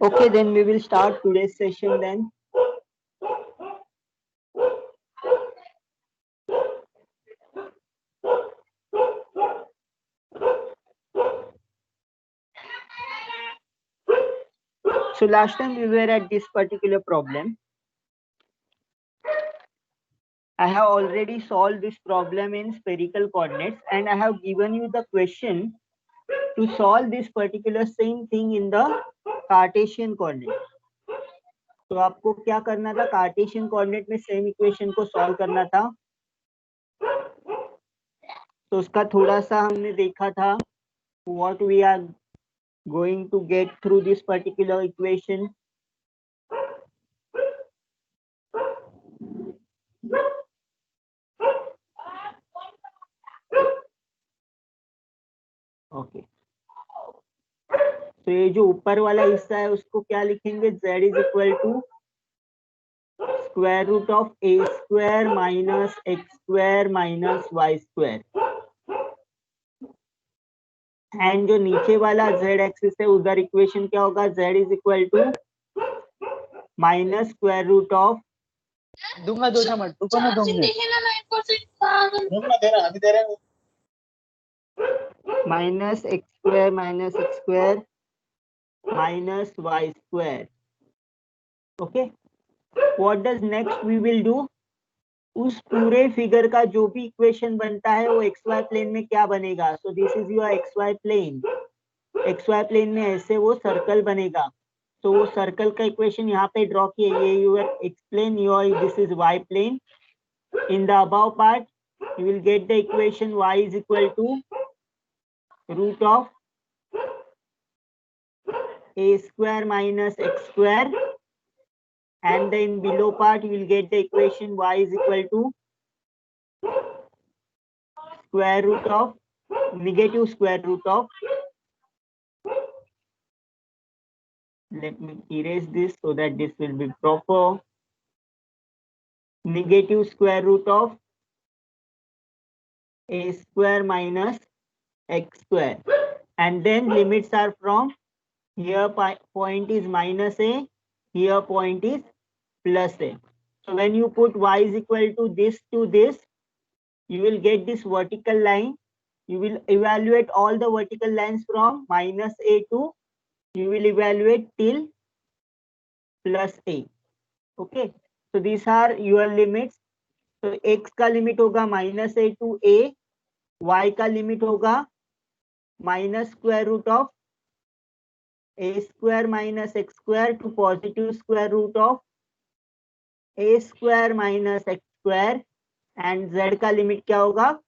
Okay, then we will start today's session then. So last time we were at this particular problem. I have already solved this problem in spherical coordinates and I have given you the question to solve this particular same thing in the Cartesian coordinate. तो आपको क्या करना था, Cartesian coordinate में same equation को solve करना था. तो उसका थोड़ा सा हमने देखा था what we are going to get through this particular equation. Okay, तो ये जो ऊपर वाला हिस्सा है उसको क्या लिखेंगे, z is equal to square root of A square minus X square minus Y square. And जो नीचे वाला z एक्सिस है उधर इक्वेशन क्या होगा, z is equal to minus square root of, दूंगा दो चम्मच, रुको मैं दूंगी, अभी दे रहे हैं. Minus X square minus Y square. Okay, what does next we will do, उस पूरे फिगर का जो भी इक्वेशन बनता है वो एक्स वाई प्लेन में क्या बनेगा. So this is your X Y plane. X Y plane में ऐसे वो सर्कल बनेगा. तो वो सर्कल का इक्वेशन यहाँ पे ड्रॉ किए, ये you explain your, this is Y plane. In the above part you will get the equation y is equal to root of a square minus x square, and then below part you will get the equation y is equal to square root of negative square root of, let me erase this so that this will be proper, negative square root of a square minus x square, and then limits are from here point is minus a, here point is plus a. So when you put y is equal to this, you will get this vertical line. You will evaluate all the vertical lines from minus a to, you will evaluate till plus a. Okay, so these are your limits. So x का limit होगा minus a to a, y का limit होगा minus square root of a square minus x square to positive square root of a square minus x square, and z का limit क्या होगा,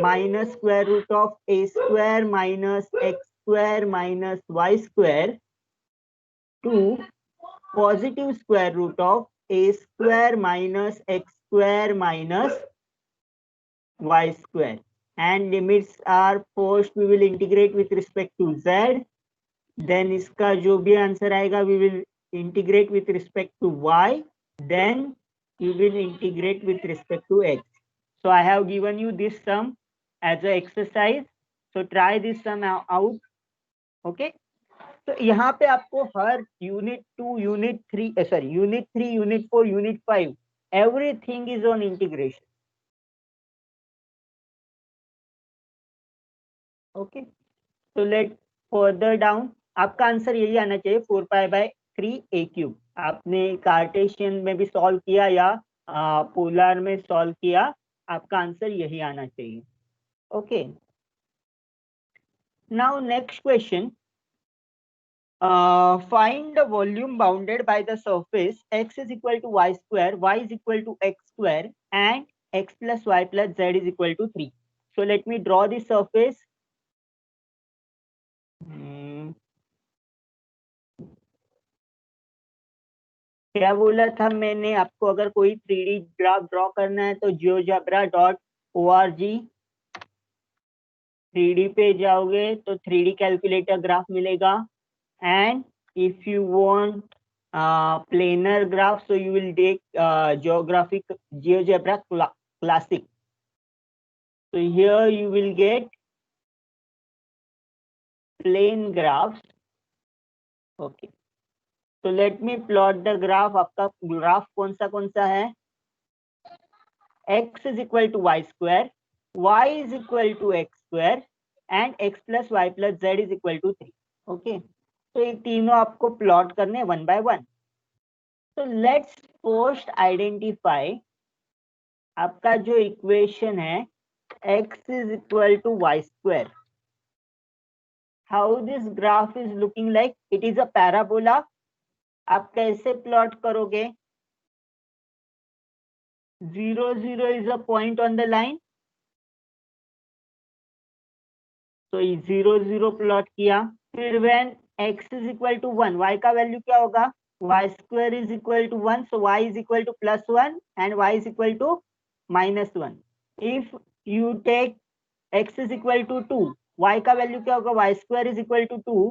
minus square root of a square minus x square minus y square to positive square root of a square minus x square minus y square. And limits are first we will integrate with respect to z, then इसका जो भी answer आएगा we will integrate with respect to y, then you will integrate with respect to x. So I have given you this sum as an exercise, so try this sum out. Okay, तो यहाँ पे आपको हर unit 2, unit 3, sorry unit 3, unit 4, unit 5, everything is on integration. Okay, तो let further down, आपका answer यही आना चाहिए 4π/3a³. आपने कार्टेशियन में भी सॉल्व किया या पोलर में सॉल्व किया, आपका आंसर यही आना चाहिए. Okay, now next question, find the volume bounded by the surface x is equal to y square, y is equal to x square, and x plus y plus z is equal to 3. So let me draw the surface. क्या बोला था मैंने आपको, अगर कोई 3D graph draw करना है तो geogebra.org 3D पे जाओगे तो 3D कैलकुलेटर ग्राफ मिलेगा. And if you want planar graph, so you will take GeoGebra Classic. So here you will get plane graphs okay, तो let me plot the graph. आपका graph कौन सा है? x is equal to y square, y is equal to x square and x plus y plus z is equal to 3. Okay, तो ये तीनों आपको plot करने वन बाय वन। तो लेट्स फर्स्ट आइडेंटिफाई आपका जो इक्वेशन है x is equal to y square. How this graph is looking like? It is a parabola. आप कैसे प्लॉट करोगे? 0 0 is a point on the line, तो 0 0 plot किया। फिर when x is equal to 1, y का value क्या होगा? y square is equal to 1, so y is equal to plus 1 and y is equal to minus 1. If you take x is equal to 2, y का value क्या होगा? y square is equal to 2,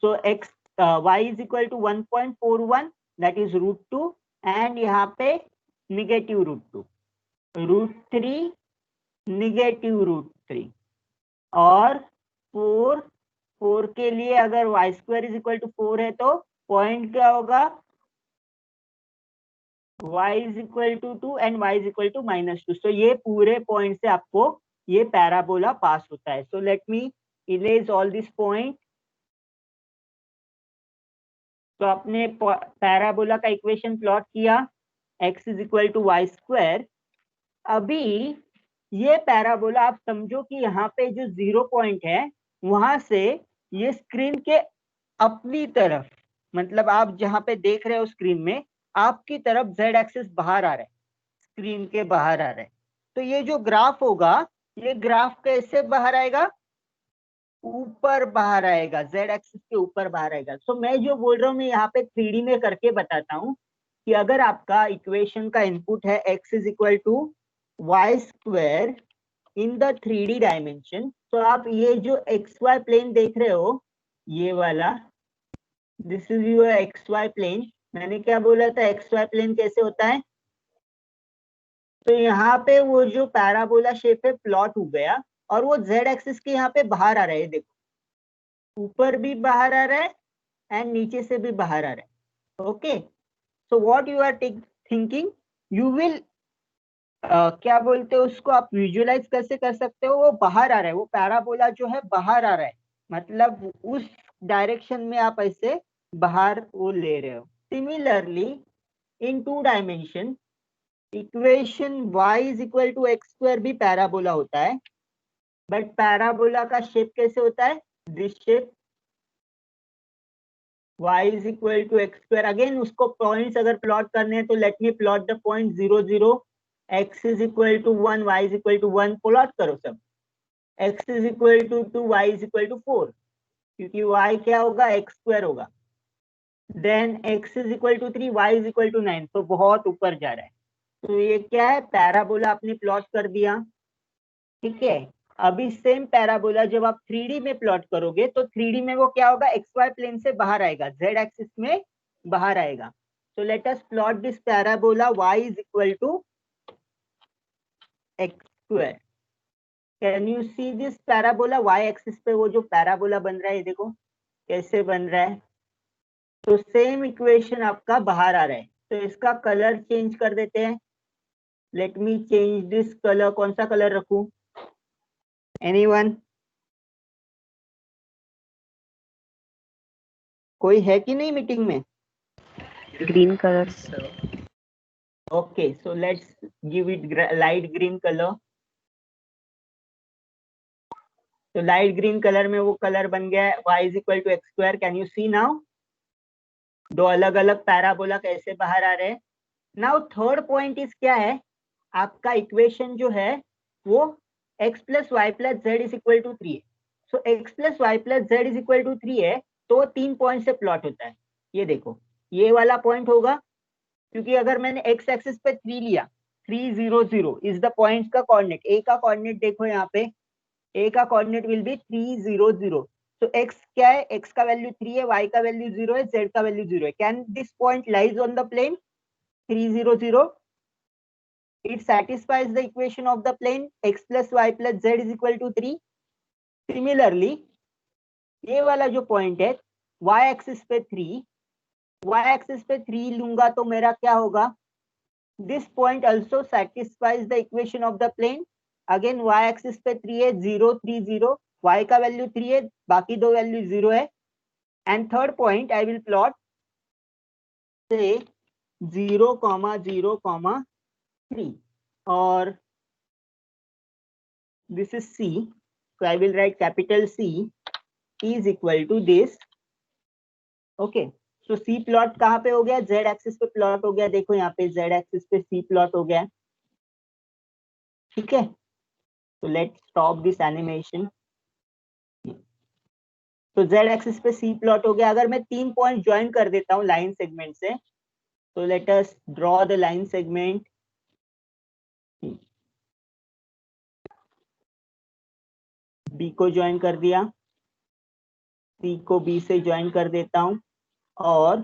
so y is equal to 1.41, that is root 2, and यहाँ पे negative root 2, root 3, negative root 3, और 4 के लिए अगर y square is equal to 4 है तो पॉइंट क्या होगा? y is equal to 2 and y is equal to -2. So ये पूरे पॉइंट से आपको ये पैराबोला पास होता है. So let me erase all this point. तो आपने पैराबोला का इक्वेशन प्लॉट किया, x is equal to Y square. अभी ये पैराबोला आप समझो कि यहाँ पे जो 0 पॉइंट है वहां से ये स्क्रीन के अपनी तरफ, मतलब आप जहां पे देख रहे हो स्क्रीन में, आपकी तरफ z एक्सिस बाहर आ रहा है, स्क्रीन के बाहर आ रहा है. तो ये जो ग्राफ होगा, ये ग्राफ कैसे बाहर आएगा? ऊपर बाहर आएगा, z एक्सिस के ऊपर बाहर आएगा. सो मैं जो बोल रहा हूँ मैं यहाँ पे 3D में करके बताता हूँ कि अगर आपका इक्वेशन का इनपुट है x is equal to Y square in the 3D dimension, तो आप ये जो xy प्लेन देख रहे हो, ये वाला, this is your xy plane. मैंने क्या बोला था, xy प्लेन कैसे होता है? तो यहाँ पे वो जो पैराबोला शेप है प्लॉट हो गया, और वो z एक्सिस के यहाँ पे बाहर आ रहा है. देखो, ऊपर भी बाहर आ रहा है एंड नीचे से भी बाहर आ रहा है. Okay, so what you are thinking, you will क्या बोलते हो उसको, आप विजुअलाइज कैसे कर सकते हो? वो बाहर आ रहा है, वो पैराबोला जो है बाहर आ रहा है, मतलब उस डायरेक्शन में आप ऐसे बाहर वो ले रहे हो. Similarly in 2 dimension equation y is equal to x square भी पैराबोला होता है, बट पैराबोला का शेप कैसे होता है? This shape, y is equal to x square. Again उसको पॉइंट्स अगर प्लॉट करने हैं तो let me plot the point 0 0, x is equal to 1, y is equal to 1. Plot करो सब. x is equal to 2, y is equal to 4, क्योंकि y क्या होगा? x स्क्वायर होगा. Then x is equal to 3, y is equal to 9. तो बहुत ऊपर जा रहा है. तो ये क्या है? पैराबोला आपने प्लॉट कर दिया. ठीक है, अभी सेम पैराबोला जब आप 3D में प्लॉट करोगे तो 3D में वो क्या होगा? XY प्लेन से बाहर आएगा, Z एक्सिस में बाहर आएगा. So let us plot this parabola y is equal to x square. Can you see this parabola? y axis पे वो जो पैराबोला बन रहा है, देखो कैसे बन रहा है. तो सेम इक्वेशन आपका बाहर आ रहा है. तो इसका कलर चेंज कर देते हैं. Let me change this colour. कौन सा कलर रखूं? एनीवन? कोई है कि नहीं मीटिंग में? Green colour. Okay, so let's give it light green color. तो लाइट ग्रीन कलर में वो कलर बन गया है y is equal to x square. Can you see now? दो अलग अलग पैराबोला कैसे बाहर आ रहे हैं. नाउ थर्ड पॉइंट इज क्या है? आपका इक्वेशन जो है वो x plus Y plus Z is equal to 3 है. So x plus Y plus Z is equal to 3 है, तो 3 पॉइंट से प्लॉट होता है. ये देखो, ये वाला पॉइंट होगा, क्योंकि अगर मैंने x एक्सिस पे 3 लिया, 3 0 0 इज द पॉइंट का कोऑर्डिनेट. a का कोऑर्डिनेट देखो यहाँ पे, a का कोऑर्डिनेट विल बी 3 0 0. तो x क्या है? x का वैल्यू 3 है, y का वैल्यू 0 है, z का वैल्यू 0 है. Can this point lies on the plane 3 0 0? It satisfies the equation of the plane x plus y plus z is equal to 3. Similarly, ये वाला जो पॉइंट है y एक्सिस पे 3, y एक्सिस पे 3 लूंगा तो मेरा क्या होगा, this point also satisfies the equation of the plane. Again y axis पे 3 है, 0 3 0, y का वैल्यू 3 है, बाकी दो वैल्यू 0 है। And third point I will plot से 0, 0, 3 और this is C, so I will write capital C is equal to this. Okay, so C plot कहाँ पे हो गया, Z एक्सिस पे प्लॉट हो गया। देखो यहाँ पे Z एक्सिस पे C प्लॉट हो गया, ठीक है। तो लेट्स स्टॉप दिस एनिमेशन। तो Z एक्सिस पे C प्लॉट हो गया। अगर मैं 3 पॉइंट ज्वाइन कर देता हूँ लाइन सेगमेंट से, तो let us draw the line segment. B को ज्वाइन कर दिया, C को B से ज्वाइन कर देता हूँ और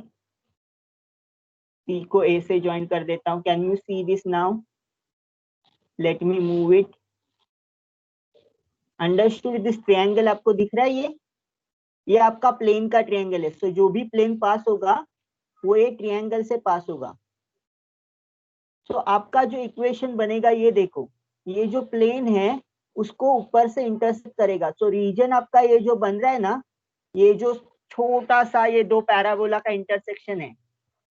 C को A से ज्वाइन कर देता हूँ। Can you see this now? Let me move it. Understood? This triangle आपको दिख रहा है, ये आपका प्लेन का ट्रायंगल है। सो जो भी प्लेन पास होगा वो एक ट्रायंगल से पास होगा। सो आपका जो इक्वेशन बनेगा, ये देखो, ये जो प्लेन है उसको ऊपर से इंटरसेक्ट करेगा। सो रीजन आपका ये जो बन रहा है ना, ये जो छोटा सा ये दो पैराबोला का इंटरसेक्शन है,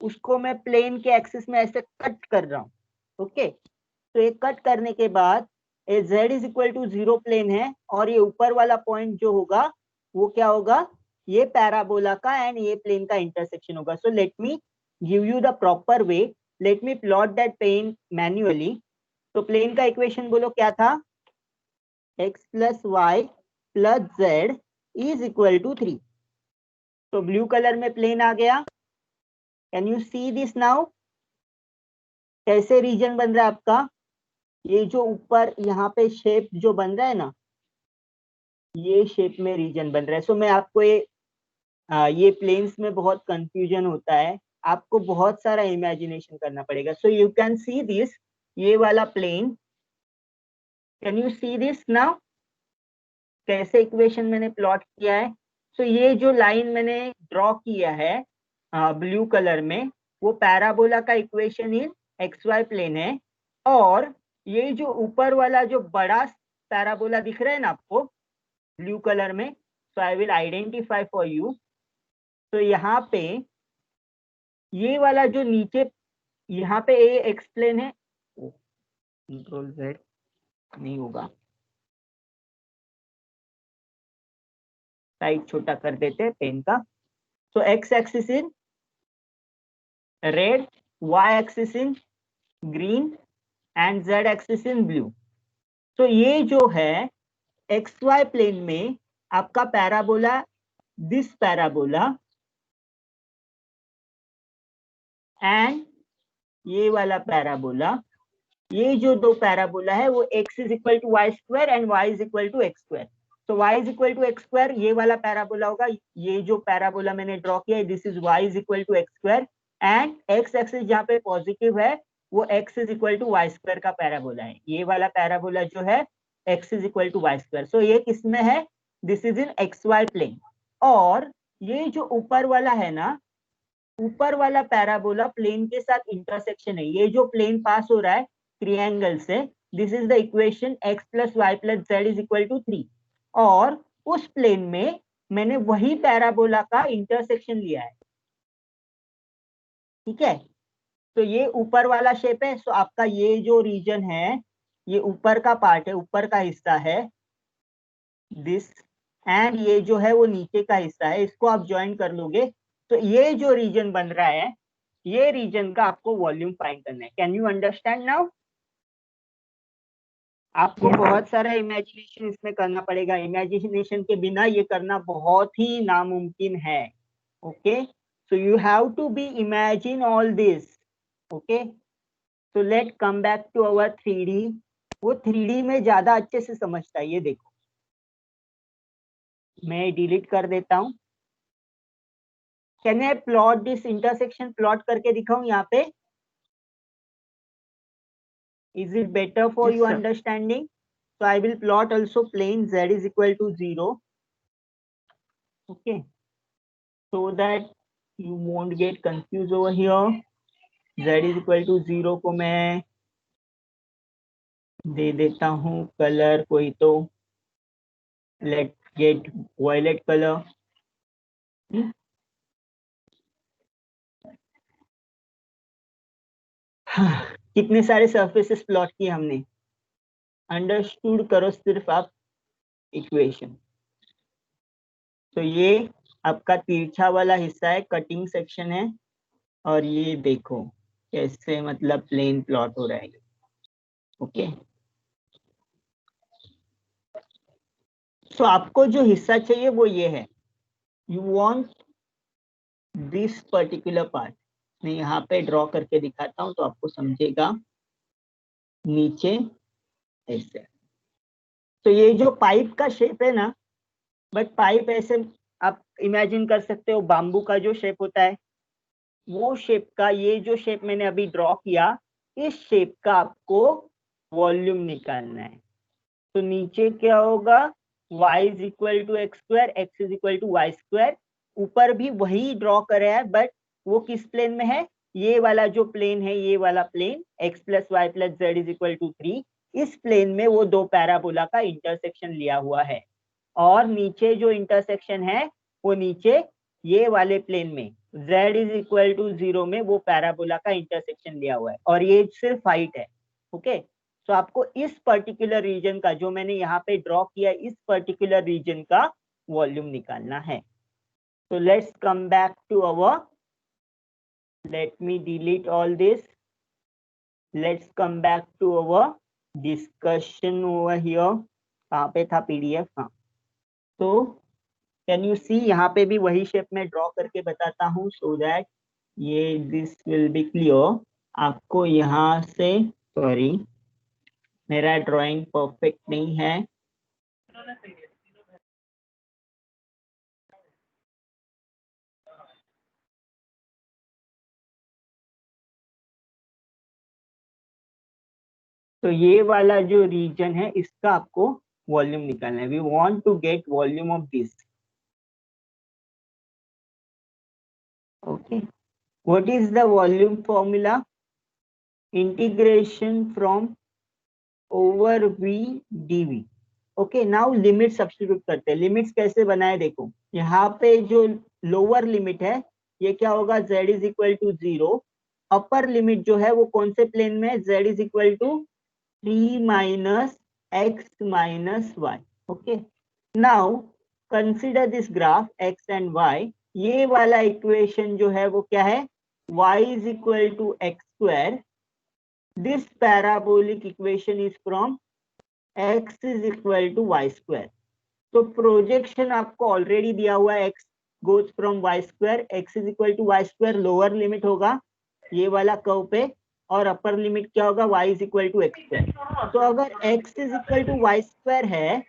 उसको मैं प्लेन के एक्सिस में ऐसे कट कर रहा हूँ। ओके, तो ये कट करने के बाद a z is equal to 0 plane है, और ये ऊपर वाला पॉइंट जो होगा वो क्या होगा, ये पैराबोला का एंड ये प्लेन का इंटरसेक्शन होगा। So let me give you the proper way, let me plot that plane manually. तो प्लेन का इक्वेशन बोलो क्या था, x plus Y plus Z is equal to 3। तो ब्लू कलर में प्लेन आ गया। Can you see this now? कैसे रीजन बन रहा है आपका, ये जो ऊपर यहाँ पे शेप जो बन रहा है ना, ये शेप में रीजन बन रहा है। सो मैं आपको ये प्लेन्स में बहुत कंफ्यूजन होता है, आपको बहुत सारा इमेजिनेशन करना पड़ेगा। So you can see this, ये वाला plane, can you see this now? कैसे इक्वेशन मैंने प्लॉट किया है। सो ये जो लाइन मैंने ड्रॉ किया है ब्लू कलर में, वो पैराबोला का equation in x Y plane है। और ये जो ऊपर वाला जो बड़ा पैराबोला दिख रहा है ना आपको ब्लू कलर में, so I will identify for you. तो यहाँ पे ये वाला जो नीचे यहाँ पे ए एक्स प्लेन है, कंट्रोल जेड नहीं होगा, साइज छोटा कर देते हैं पेन का। So x axis in red, y axis in green and z axis in blue. तो ये जो है एक्स वाई प्लेन में आपका पैराबोला, दिस पैराबोला एंड ये वाला पैराबोला, ये जो दो पैराबोला है वो x is equal to Y square and y is equal to x square. तो y is equal to x square ये वाला पैराबोला होगा, ये जो पैराबोला मैंने ड्रॉ किया है this is y is equal to x square, and x axis जहाँ पे पॉजिटिव है वो x is equal to Y square का पैराबोला है। ये वाला पैराबोला जो है x is equal to Y square. So ये किसमें है, this is in x Y plane. और ये जो ऊपर वाला है ना, ऊपर वाला पैराबोला प्लेन के साथ इंटरसेक्शन है, ये जो प्लेन पास हो रहा है ट्रायंगल से, this is the equation x plus Y plus Z is equal to 3। और उस प्लेन में मैंने वही पैराबोला का इंटरसेक्शन लिया है, ठीक है। तो ये ऊपर वाला शेप है। सो आपका ये जो रीजन है, ये ऊपर का पार्ट है, ऊपर का हिस्सा है दिस, एंड ये जो है वो नीचे का हिस्सा है, इसको आप ज्वाइन कर लोगे तो ये जो रीजन बन रहा है, ये रीजन का आपको वॉल्यूम फाइंड करना है। Can you understand now? आपको बहुत सारा इमेजिनेशन इसमें करना पड़ेगा, इमेजिनेशन के बिना ये करना बहुत ही नामुमकिन है। Okay, so you have to be imagine all this. Okay, so let come back to our 3D। वो 3D में ज्यादा अच्छे से समझता है। ये देखो, मैं डिलीट कर देता हूँ। Can I plot this intersection, plot करके दिखाऊं यहाँ पे? Is it better for Yes, you sir. understanding? So I will plot also plane z is equal to 0. Okay, so that you won't get confused over here. Z is equal to 0 को मैं दे देता हूँ colour कोई तो, let get violet colour. कितने सारे surfaces plot किए हमने, अंडरस्टूड करो सिर्फ आप इक्वेशन. तो ये आपका तिरछा वाला हिस्सा है, कटिंग सेक्शन है, और ये देखो कैसे मतलब प्लेन प्लॉट हो रहा है. ओके, सो आपको जो हिस्सा चाहिए वो ये है. You want this particular part. मैं यहाँ पे ड्रॉ करके दिखाता हूँ तो आपको समझेगा. नीचे ऐसे, तो ये जो पाइप का शेप है ना, बट पाइप ऐसे आप इमेजिन कर सकते हो, बाम्बू का जो शेप होता है वो शेप का, ये जो शेप मैंने अभी ड्रॉ किया, इस शेप का आपको वॉल्यूम निकालना है. तो नीचे क्या होगा, y is equal to x square, X is equal to Y square. ऊपर भी वही ड्रॉ करे है, बट वो किस प्लेन में है, ये वाला जो प्लेन है, ये वाला plane x plus Y plus Z is equal to 3, इस प्लेन में वो दो पैराबोला का इंटरसेक्शन लिया हुआ है. और नीचे जो इंटरसेक्शन है वो नीचे ये वाले प्लेन में z इज इक्वल टू 0 में वो पैराबोला का इंटरसेक्शन लिया हुआ है, और ये सिर्फ हाइट है. ओके, तो आपको इस पर्टिकुलर रीजन का, जो मैंने यहाँ पे ड्रॉ किया, इस पर्टिकुलर रीजन का वॉल्यूम निकालना है. तो let's come back to our, let me delete all this, let's come back to our discussion over here. कहाँ पे था पीडीएफ? हाँ, तो कैन यू सी, यहाँ पे भी वही शेप में ड्रॉ करके बताता हूँ सो दैट ये दिस विल बी क्लियर. आपको यहाँ से, सॉरी मेरा ड्राइंग परफेक्ट नहीं है, तो ये वाला जो रीजन है इसका आपको वॉल्यूम निकालना है. We want to get volume of this. Okay, what is the volume formula? Integration from over V D V. Okay, now limit substitute करते हैं. लिमिट्स कैसे बनाए देखो, यहाँ पे जो लोअर लिमिट है ये क्या होगा, z is equal to 0. Upper limit जो है वो कौन से प्लेन में है, z is equal to 3 minus X minus Y. Okay, now consider this graph x and y. ये वाला इक्वेशन जो है वो क्या है, y is equal to x square. This parabolic equation is from x is equal to Y square. तो projection आपको already दिया हुआ है, x goes from Y square, x is equal to Y square lower limit होगा ये वाला curve पे, और अपर लिमिट क्या होगा, y is equal to x square. तो अगर x is equal to Y square है,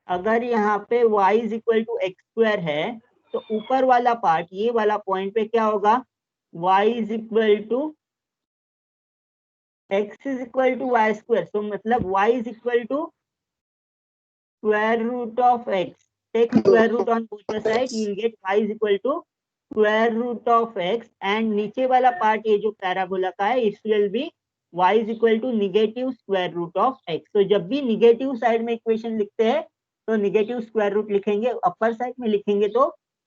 अगर यहाँ पे y is equal to x square है, तो ऊपर वाला पार्ट ये वाला पॉइंट पे क्या होगा, y is equal to x is equal to Y square. So मतलब y is equal to square root of x. Take square root on both the sides, you will get y is equal to square root of x, and नीचे वाला part ये जो parabola का है, it will be y is equal to negative square root of x. तो जब भी negative side में इक्वेशन लिखते हैं तो निगेटिव स्क्वायर रूट लिखेंगे, अपर साइड में लिखेंगे तो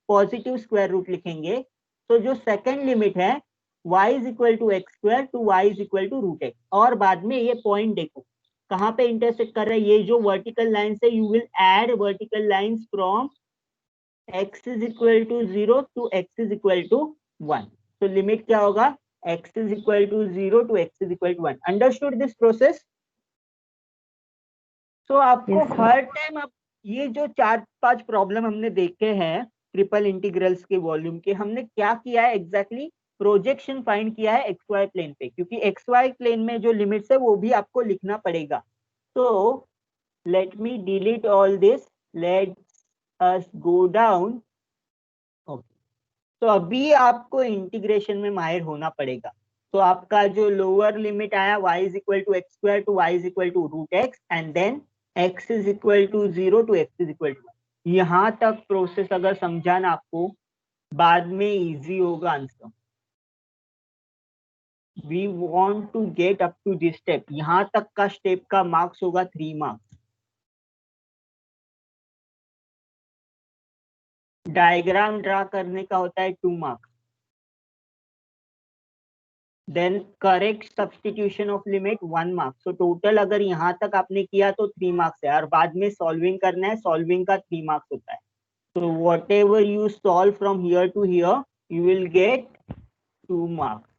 पॉजिटिव स्क्वायर रूट लिखेंगे. तो जो सेकंड लिमिट है y is equal to x square to y is equal to root x. और बाद में ये पॉइंट देखो कहाँ पे इंटरसेक्ट कर रहा है, ये जो वर्टिकल लाइन से you will add vertical lines from x is equal to 0 to x is equal to 1. तो लिमिट क्या होगा, x is equal to 0 to x is equal to 1. Understood this process? तो आपको Yes, sir. हर time आप ये जो 4-5 problem हमने देखे हैं ट्रिपल इंटीग्रल्स के वॉल्यूम के, हमने क्या किया है एग्जैक्टली, प्रोजेक्शन फाइंड किया है एक्स वाई प्लेन पे, क्योंकि एक्स वाई प्लेन में जो लिमिट्स है वो भी आपको लिखना पड़ेगा. तो let me delete all this, let's us go down. Okay, तो अभी आपको इंटीग्रेशन में माहिर होना पड़ेगा. तो आपका जो लोअर लिमिट आया y is equal to x square to y is equal to root x, and then x is equal to 0 to x is equal to 1. यहाँ तक प्रोसेस अगर समझाना आपको बाद में इजी होगा answer. We want to get up to this step, यहां तक का स्टेप का मार्क्स होगा 3 मार्क्स। डायग्राम ड्रा करने का होता है 2 marks. Then correct substitution of limit 1 marks. तो टोटल अगर यहाँ तक आपने किया तो 3 मार्क्स है, और बाद में सॉल्विंग करना है, सॉल्विंग का 3 मार्क्स होता है। So whatever you solve from here to here, you will get 2 marks.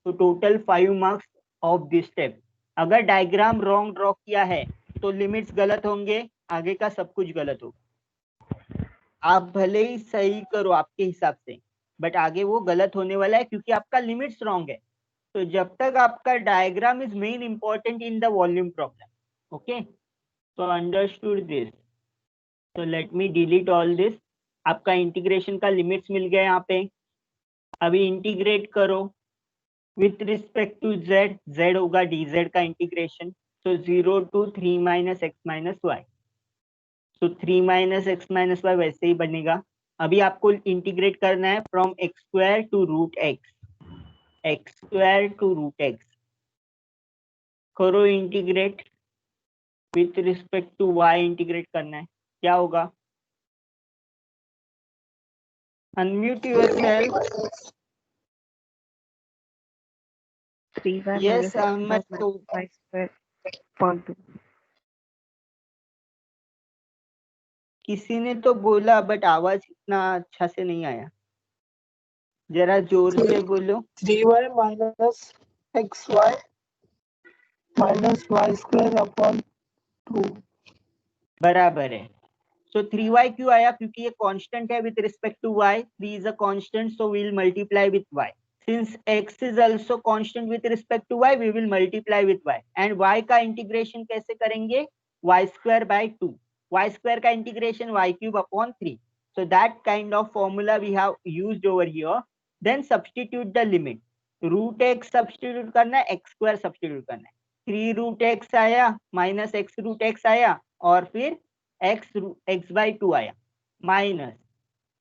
So total 5 marks of this step. अगर डायग्राम रॉन्ग ड्रॉ किया है तो लिमिट्स गलत होंगे, आगे का सब कुछ गलत होगा। आप भले ही सही करो आपके हिसाब से, बट आगे वो गलत होने वाला है क्योंकि आपका लिमिट्स रॉन्ग है। तो जब तक आपका diagram is main important in the volume problem. Okay, so understood this. So let me delete all this. आपका इंटीग्रेशन का लिमिट्स मिल गया यहाँ पे। अभी इंटीग्रेट करो with respect to z, z होगा dz का इंटीग्रेशन। तो 0 to 3 minus x minus y। तो 3 minus x minus y वैसे ही बनेगा। अभी आपको इंटीग्रेट करना है from x square to root x square to root x। करो integrate with respect to y, integrate करना है, क्या होगा? Unmute yourself. 3y Yes, minus x Ahmed. minus तो y square upon 2. किसी ने तो बोला बट आवाज इतना अच्छा से नहीं आया, जरा जोर से बोलो। 3y minus xy minus y square upon 2. बराबर है। सो 3y क्यों आया? क्योंकि ये कांस्टेंट है with respect to y। 3 is a constant, so we will multiply with y। Since x is also constant with respect to y, we will multiply with y। And y का integration कैसे करेंगे? y square by 2। y square का integration y cube upon 3। So that kind of formula we have used over here. Then substitute the limit. Root x substitute करना है, x square substitute करना है। 3 root x आया minus x root x आया, और फिर x by 2 आया minus,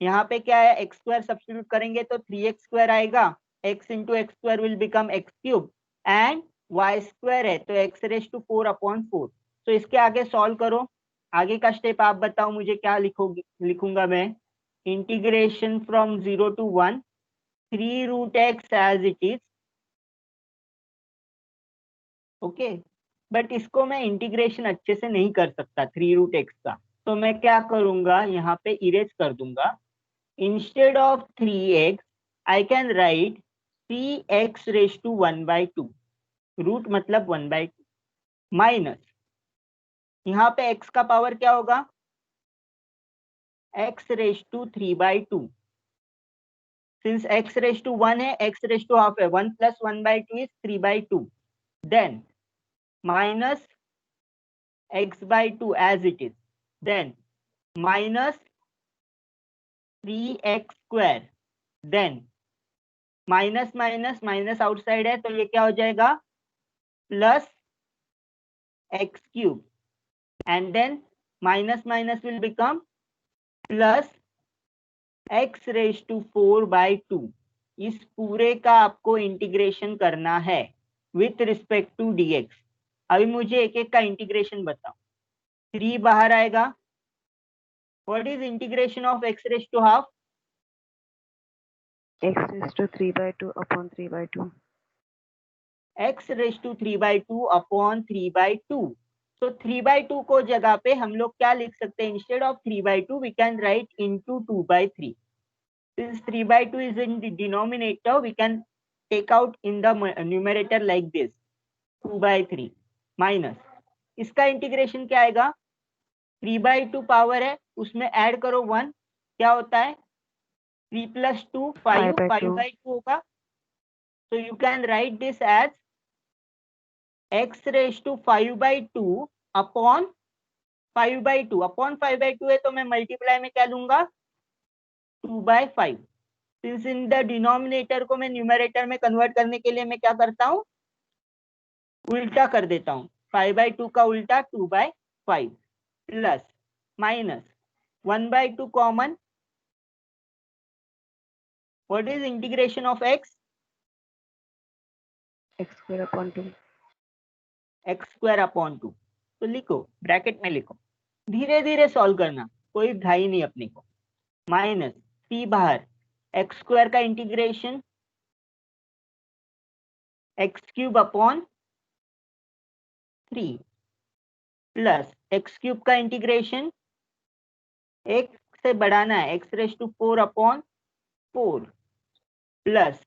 यहाँ पे क्या है, x स्क्वायर सब्स्टिट्यूट करेंगे तो 3x स्क्वायर आएगा, x into x square will become x cube, and y square है तो x रेज टू 4 अपॉन 4। तो इसके आगे सॉल्व करो। आगे का स्टेप आप बताओ मुझे क्या लिखूंगा मैं। Integration from 0 to 1, 3 root x as it is. Okay, but इसको मैं इंटीग्रेशन अच्छे से नहीं कर सकता 3 रूट x का, तो मैं क्या करूंगा, यहाँ पे इरेज कर दूंगा। Instead of 3x I can write 3x raise to 1/2। Root मतलब 1/2 माइनस, यहाँ पे x का पावर क्या होगा, x raise to 3/2। Since x raise to 1 है, x रेज टू हाफ है, 1 प्लस 1/2 इज 3/2। Then minus x/2 as it is, then minus 3x square, then minus minus minus outside है तो ये क्या हो जाएगा, plus x cube, and then minus minus will become plus x raise to 4/2। इस पूरे का आपको इंटीग्रेशन करना है विथ रिस्पेक्ट टू dx। अभी मुझे एक एक का इंटीग्रेशन बताओ। 3 बाहर आएगा, what is integration of x raise to half? X raised to 3/2 upon 3/2. x raise to 3/2 upon 3/2। तो 3/2 को जगह पे हम लोग क्या लिख सकते हैं, instead of 3/2 we can write into 2/3। Since 3/2 is in the denominator, we can take out in the numerator like this 2/3 minus, इसका इंटीग्रेशन क्या आएगा, 3/2 पावर है उसमें ऐड करो 1, क्या होता है 3 + 2 5, 5/2 होगा। So you can write this as x raised to 5/2 upon 5/2। Upon 5/2 है तो मैं मल्टीप्लाई में क्या लूंगा, 2/5। सिंस इन द डिनोमिनेटर को मैं न्यूमरेटर में कन्वर्ट करने के लिए मैं क्या करता हूँ, उल्टा कर देता हूँ। 5/2 का उल्टा 2/5 plus minus 1/2 common, what is integration of x? x square upon 2. x square upon 2। तो लिखो, ब्रैकेट में लिखो, धीरे धीरे सॉल्व करना, कोई ढाई नहीं अपने को। माइनस 3 बाहर, x स्क्वायर का integration x cube upon 3 plus x cube का इंटीग्रेशन एक से बढ़ाना है x raise to 4 upon 4 plus,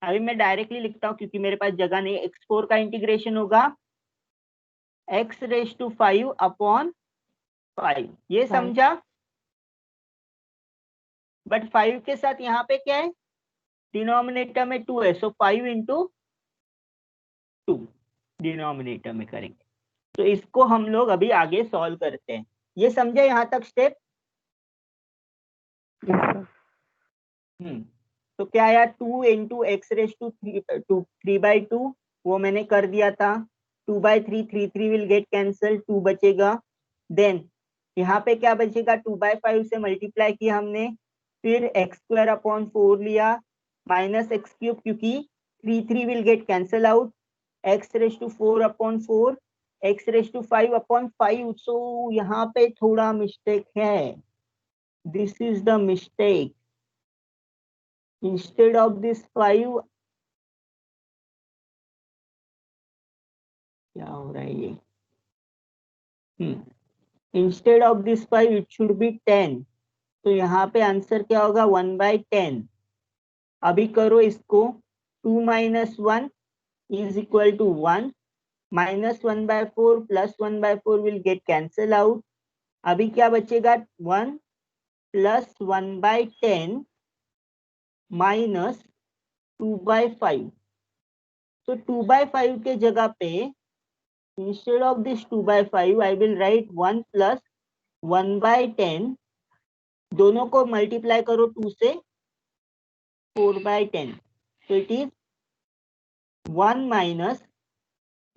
अभी मैं डायरेक्टली लिखता हूं क्योंकि मेरे पास जगह नहीं, x4 का इंटीग्रेशन होगा x रेज टू 5 अपॉन 5। ये Five. समझा? बट 5 के साथ यहाँ पे क्या है, डिनोमिनेटर में 2 है, सो 5 इंटू 2 डिनोमिनेटर में करेंगे। तो इसको हम लोग अभी आगे सॉल्व करते हैं। ये समझे यहाँ तक स्टेप? Yes, sir. तो क्या आया, 2 इंटू एक्स रेज टू 3/2, वो मैंने कर दिया था। 2/3, 3 विल गेट कैंसल, 2 बचेगा। देन यहाँ पे क्या बचेगा, 2/5 से मल्टीप्लाई किया हमने, फिर एक्स स्क्वायर अपॉन 4 लिया, माइनस एक्स क्यूब, क्योंकि 3 will get cancel out, x raise to 4 upon 4, x raise to 5 upon 5। So यहाँ पे थोड़ा मिस्टेक है, this is the mistake. Instead of this 5, क्या हो रहा है ये, instead of this 5 it should be 10। तो यहाँ पे आंसर क्या होगा, 1/10। अभी करो इसको, 2 minus 1 is equal to 1, minus 1/4 plus 1/4 will get cancel out. अभी क्या बचेगा, 1 प्लस 1/10 माइनस 2/5। तो 2/5 के जगह पे instead of this 2/5 I will write 1 plus 1/10, दोनों को मल्टीप्लाई करो 2 से, 4/10, so it is 1 minus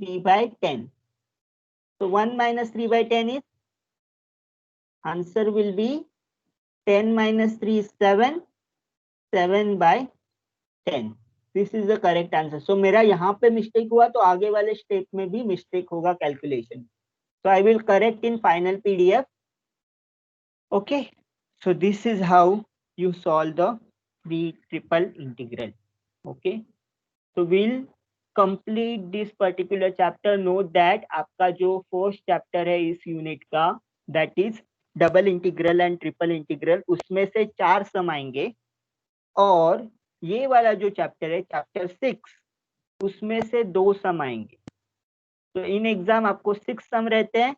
3/10. so 1 minus 3/10 is, answer will be 10 minus 3 is 7, 7/10. this is the correct answer. so मेरा यहाँ पे मिस्टेक हुआ तो आगे वाले स्टेप में भी मिस्टेक होगा calculation, so I will correct in final PDF. okay, so this is how you solve the triple integral. okay, so we'll complete this particular chapter. note that आपका जो फर्स्ट चैप्टर है इस unit का, that is double integral and triple integral, उसमें से 4 सम आएंगे, और ये वाला जो चैप्टर है चैप्टर 6, उसमें से 2 सम आएंगे। तो इन एग्जाम आपको 6 सम रहते हैं,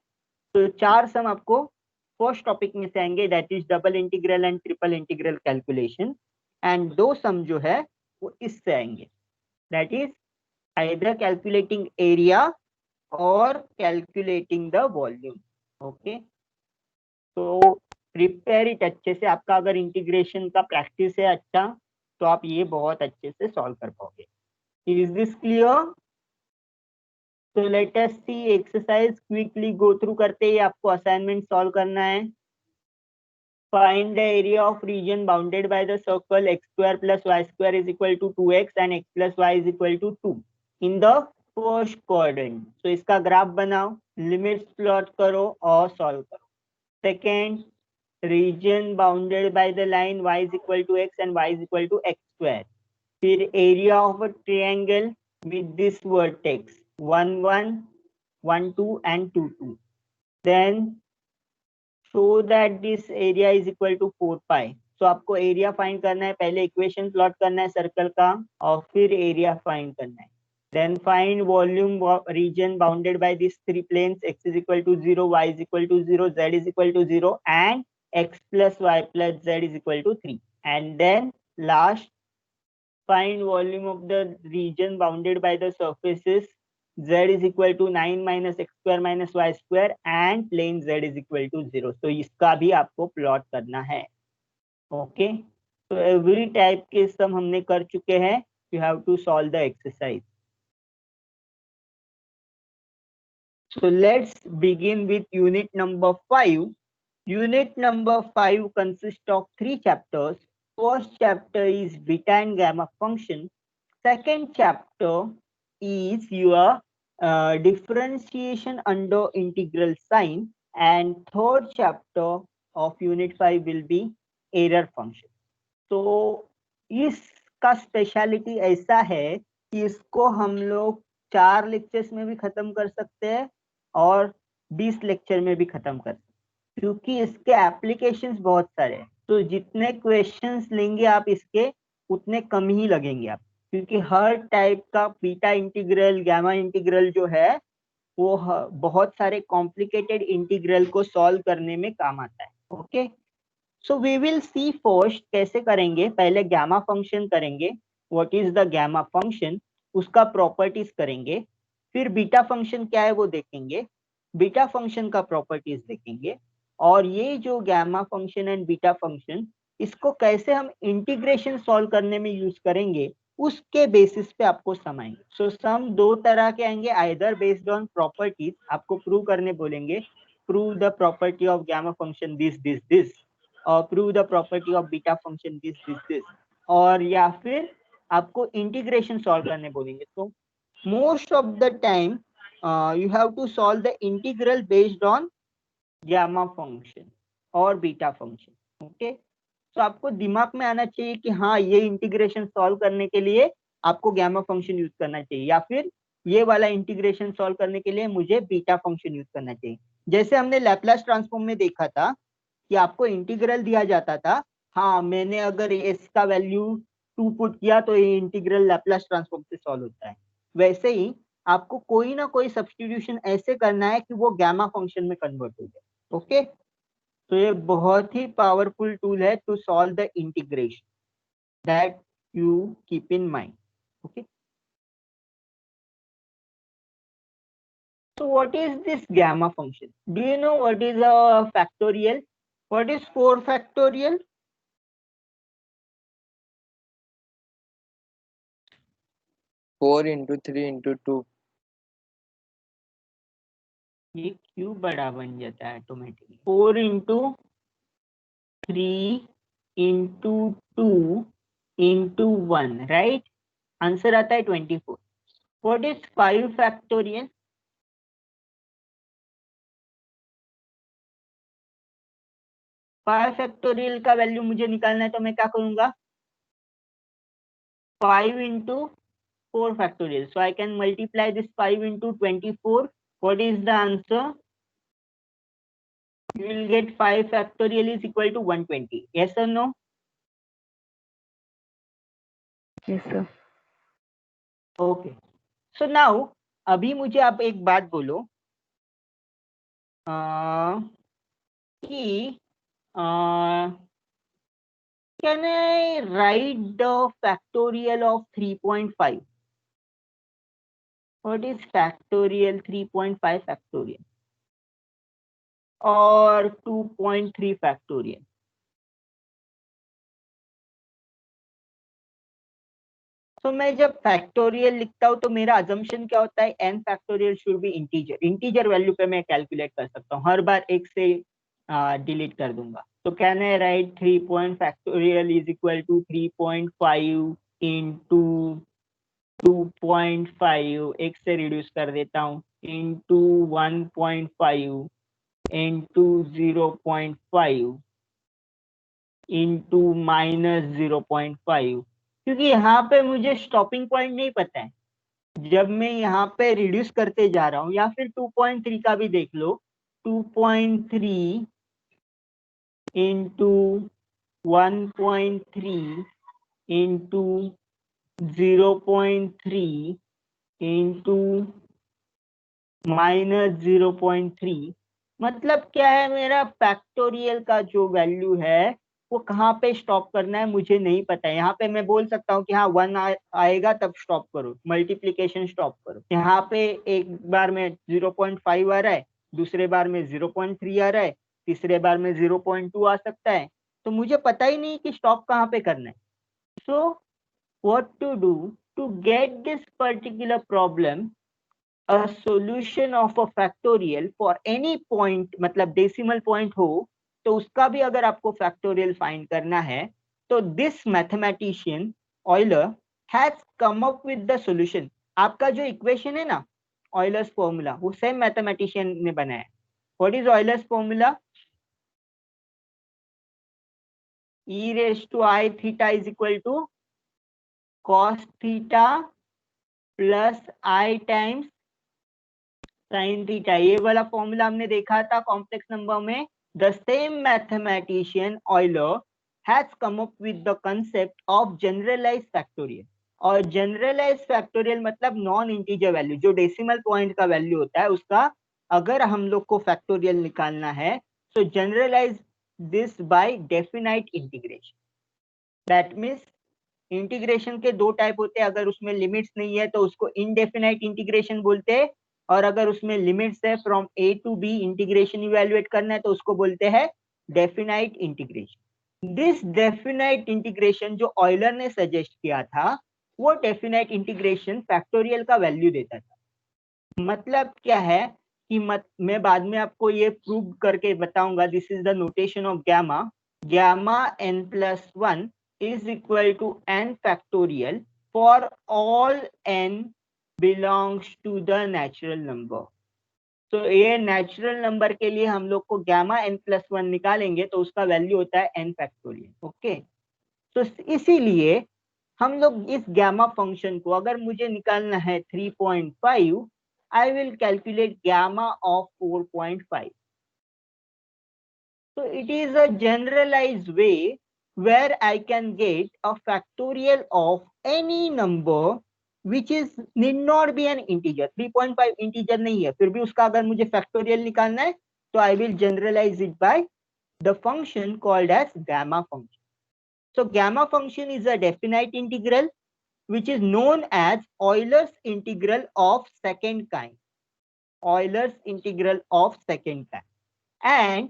तो 4 सम आपको फर्स्ट टॉपिक में से आएंगे, that is double integral and triple integral calculation, and 2 सम जो है वो इससे आएंगे, that is either calculating area और कैलकुलेटिंग द वॉल्यूम। ओके, तो प्रिपेयर इट अच्छे से। आपका अगर इंटीग्रेशन का प्रैक्टिस है अच्छा, तो आप ये बहुत अच्छे से सॉल्व कर पाओगे। Is this clear? तो let us see exercise, quickly go through करते ही आपको असाइनमेंट सॉल्व करना है। Find the area of region bounded by the circle x square plus y square is equal to 2x and x plus y is equal to 2 in the first quadrant. तो इसका graph बनाओ, limits plot करो और solve करो। Second, region bounded by the line y is equal to x and y is equal to x square. फिर area of a triangle with this vertex 1 1 1 2 and 2 2, then show that this area is equal to 4 pi. so आपको area find करना है, पहले equation plot करना है circle का और फिर एरिया फाइंड करना है। then find volume region bounded by these 3 planes, x is equal to 0, y is equal to 0, z is equal to 0 and x plus y plus z is equal to 3. and then last, find volume of the region bounded by the surfaces z is equal to 9 minus x square minus y square and plane z is equal to 0. तो इसका भी आपको plot करना है। Okay, तो every type के सम हमने कर चुके हैं। You have to solve the exercise. So let's begin with unit number 5. Unit number 5 consists of 3 chapters. First chapter is beta and gamma function. Second chapter is your differentiation under integral sign, and third chapter of unit 5 will be error function. तो इसका speciality ऐसा है कि इसको हम लोग 4 lectures में भी खत्म कर सकते हैं और 20 लेक्चर में भी खत्म कर सकते हैं, क्योंकि इसके एप्लीकेशंस बहुत सारे हैं। तो जितने क्वेश्चंस लेंगे आप इसके उतने कम ही लगेंगे आप, क्योंकि हर टाइप का बीटा इंटीग्रल गामा इंटीग्रल जो है वो बहुत सारे कॉम्प्लिकेटेड इंटीग्रल को सॉल्व करने में काम आता है। Okay, so we will see first कैसे करेंगे। पहले गामा फंक्शन करेंगे, what is the gamma function, उसका प्रॉपर्टीज करेंगे। फिर बीटा फंक्शन क्या है वो देखेंगे, बीटा फंक्शन का प्रॉपर्टीज देखेंगे। और ये जो gamma function and beta function, इसको कैसे हम इंटीग्रेशन सॉल्व करने में यूज करेंगे उसके बेसिस पे आपको समझाएंगे। सो सम दो तरह के आएंगे, आइदर बेस्ड ऑन प्रॉपर्टीज, आपको प्रूव करने बोलेंगे, prove the property of gamma function this और prove the property of beta function this, और या फिर आपको इंटीग्रेशन सॉल्व करने बोलेंगे। तो most of the time you have to solve the integral based on gamma function और बीटा फंक्शन। ओके, तो आपको दिमाग में आना चाहिए कि हाँ, ये इंटीग्रेशन सॉल्व करने के लिए आपको गामा फंक्शन यूज करना चाहिए, या फिर ये वाला इंटीग्रेशन सॉल्व करने के लिए मुझे बीटा फंक्शन यूज करना चाहिए। जैसे हमने लैपलास ट्रांसफॉर्म में देखा था कि आपको इंटीग्रल दिया जाता था, हाँ मैंने अगर s का वैल्यू 2 पुट किया तो ये इंटीग्रल लैपलास ट्रांसफॉर्म से सॉल्व होता है। वैसे ही आपको कोई ना कोई सब्स्टिट्यूशन ऐसे करना है कि वो गामा फंक्शन में कन्वर्ट हो जाए। ओके, तो ये बहुत ही पावरफुल टूल है to solve the integration, that you keep in mind. Okay, so what is this gamma function? Do you know what is a factorial? What is 4 factorial? 4 into 3 into 2. ये क्यों बड़ा बन जाता है automatically? 4 into 3 into 2 into 1, right? Answer आता है 24। What is 5 factorial? 5 factorial का value मुझे निकालना है, तो मैं क्या करूंगा? 5 into 4 factorial. So I can multiply this 5 into 24. What is the answer? You will get 5 factorial is equal to 120. Yes or no? Yes, sir. Okay. So now, अभी मुझे आप एक बात बोलो कि can I write the factorial of 3.5? What is factorial 3.5 factorial or 2.3 factorial? तो मैं जब फैक्टोरियल लिखता हूँ तो मेरा अजम्पशन क्या होता है? n factorial should be integer. Integer value पे मैं कैलकुलेट कर सकता हूँ, हर बार एक से डिलीट कर दूंगा। तो can I write 3 point factorial is equal to 3.5 into 2.5, एक से रिड्यूस कर देता हूँ, इंटू 1.5 इंटू 0.5 इंटू -0.5, क्योंकि यहाँ पे मुझे स्टॉपिंग पॉइंट नहीं पता है। जब मैं यहाँ पे रिड्यूस करते जा रहा हूँ, या फिर 2.3 का भी देख लो, 2.3 इंटू 1.3 इंटू 0.3 इंटू -0.3, मतलब क्या है? मेरा फैक्टोरियल का जो वैल्यू है वो कहाँ पे स्टॉप करना है मुझे नहीं पता है। यहाँ पे मैं बोल सकता हूँ कि हाँ 1 आएगा तब स्टॉप करो, मल्टीप्लीकेशन स्टॉप करो। यहाँ पे एक बार में 0.5 आ रहा है, दूसरे बार में 0.3 आ रहा है, तीसरे बार में 0.2 आ सकता है, तो मुझे पता ही नहीं कि स्टॉप कहाँ पे करना है। So what to do to get this particular problem, a solution of a factorial for any point, मतलब डेसिमल पॉइंट हो तो उसका भी अगर आपको फैक्टोरियल फाइंड करना है So this mathematician Euler has come up with the solution. आपका जो इक्वेशन है ना Euler's formula, वो सेम मैथमेटिशियन ने बनाया है. What is Euler's formula? E raised to I theta is equal to cos theta plus I times sin theta. ये वाला फॉर्मूला हमने देखा था कॉम्प्लेक्स नंबर में. The same mathematician Euler has come up with the concept of generalized factorial. और generalized factorial मतलब non integer value, जो decimal point का वैल्यू होता है उसका अगर हम लोग को फैक्टोरियल निकालना है, so generalize this by definite integration. That means integration के दो टाइप होते हैं. अगर उसमें लिमिट्स नहीं है तो उसको इनडेफिनाइट इंटीग्रेशन बोलते हैं, और अगर उसमें लिमिट्स है from A to B integration evaluate करना है तो उसको बोलते हैं definite integration. This definite integration जो ऑयलर ने सजेस्ट किया था, वो डेफिनाइट इंटीग्रेशन फैक्टोरियल का वैल्यू देता था. मतलब क्या है कि मैं बाद में आपको ये प्रूव करके बताऊंगा. This is the notation of gamma. Gamma n+1 is equal to n factorial for all n belongs to the natural number. तो ये नेचुरल नंबर के लिए हम लोग को गामा n+1 निकालेंगे तो उसका वैल्यू होता है n फैक्टोरियल. ओके, तो इसीलिए हम लोग इस गामा फंक्शन को, अगर मुझे निकालना है 3.5, I will calculate gamma of 4.5. So it is a generalized way where I can get a factorial of any number which is need not be an integer. 3.5 integer नहीं है, फिर भी उसका अगर मुझे factorial निकालना है तो I will generalize it by the function called as gamma function. So gamma function is a definite integral which is known as Euler's integral of second kind. Euler's integral of second kind. And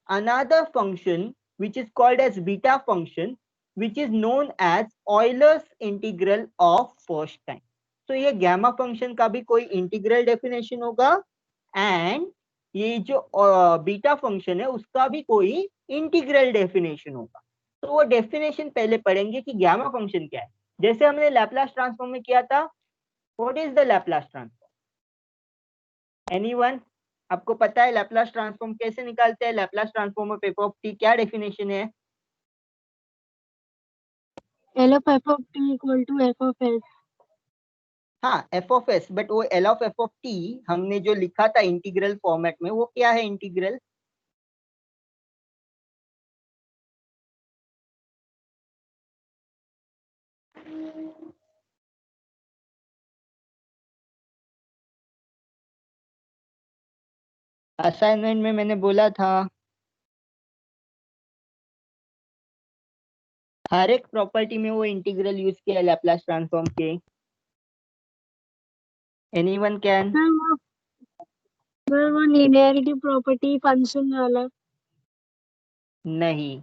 another function which is called as beta function which is known as Euler's integral of first kind. So ये gamma function का भी कोई integral definition होगा, and ये जो beta function है उसका भी कोई integral definition होगा. तो वो definition पहले पढ़ेंगे कि gamma function क्या है. जैसे हमने Laplace transform में किया था. What is the Laplace transform? Anyone? आपको पता है लैपलास ट्रांसफॉर्म कैसे निकालते हैं? Laplace transform of F of T क्या डेफिनेशन है? L of f of t equal to f of s. हाँ, एफ ऑफ एस, बट वो L of F of T हमने जो लिखा था इंटीग्रल फॉर्मेट में, वो क्या है इंटीग्रल? असाइनमेंट में मैंने बोला था हर एक प्रॉपर्टी में वो इंटीग्रल यूज किया लैपलास ट्रांसफॉर्म के. Anyone can? Sir, वो linearity property function वाला. नहीं.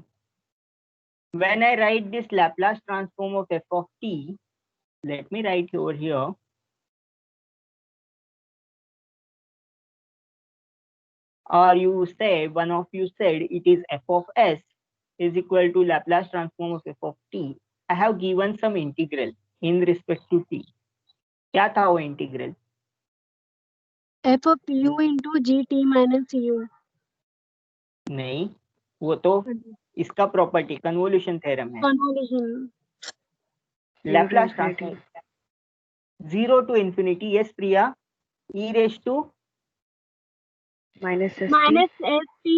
When I write this Laplace transform of f of t, let me write over here. Or you say, one of you said it is f of s is equal to Laplace transform of f of t. I have given some integral in respect to t. क्या था वो integral? F of u into gt minus u. नहीं, वो तो इसका property convolution theorem है. Convolution. Laplace transform 0 to infinity. Yes, Priya. E raised to minus st. Minus st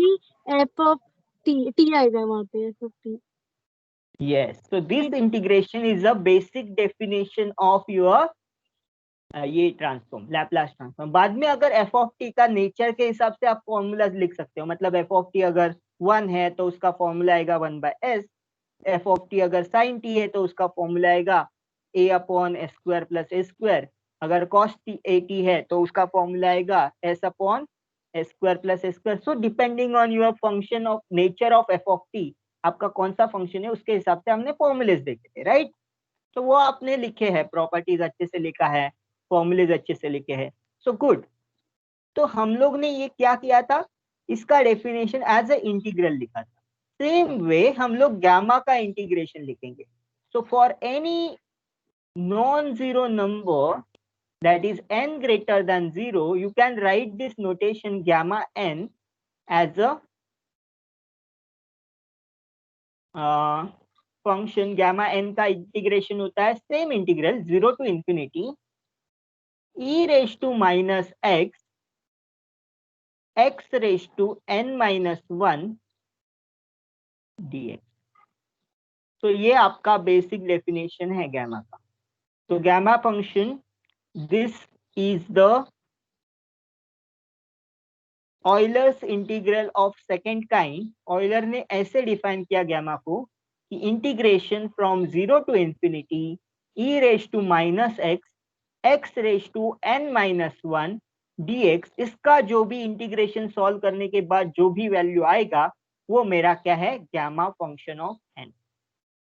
f of t. T आएगा वहाँ पे f of t. yes. So this integration is a basic definition of your ये transform Laplace transform. बाद में अगर F of T का nature के हिसाब से आप फॉर्मूला लिख सकते हो. मतलब एफ ऑफ टी अगर 1 है तो उसका फॉर्मूला आएगा 1/s. एफ ऑफ टी अगर साइन टी है तो उसका फॉर्मूला आएगा a/s² + a². अगर cos t है तो उसका फॉर्मूला आएगा s/s² + a². So depending on your function of nature of F of T, आपका कौन सा फंक्शन है उसके हिसाब से हमने फॉर्मूलेस देखे थे, राइट? तो वो आपने लिखे हैं, प्रॉपर्टीज अच्छे से लिखा है, फॉर्मूलेज अच्छे से लिखे हैं. So good. तो हम लोग ने ये क्या किया था, इसका डेफिनेशन एज ए इंटीग्रल लिखा था. सेम वे हम लोग गामा का इंटीग्रेशन लिखेंगे. So for any non zero number that is n greater than 0, you can write this notation gamma n as a function. Gamma n का integration होता है same integral 0 to infinity e raised to minus x raised to n minus 1 dx. तो ये आपका basic definition है gamma का. तो gamma function, this is the Euler's integral of second kind. Euler ने ऐसे डिफाइन किया गैमा को कि integration from 0 to infinity e raise to minus x raise to n minus 1 dx. इसका जो भी इंटीग्रेशन सॉल्व करने के बाद जो भी वैल्यू आएगा वो मेरा क्या है, गैमा फंक्शन ऑफ n.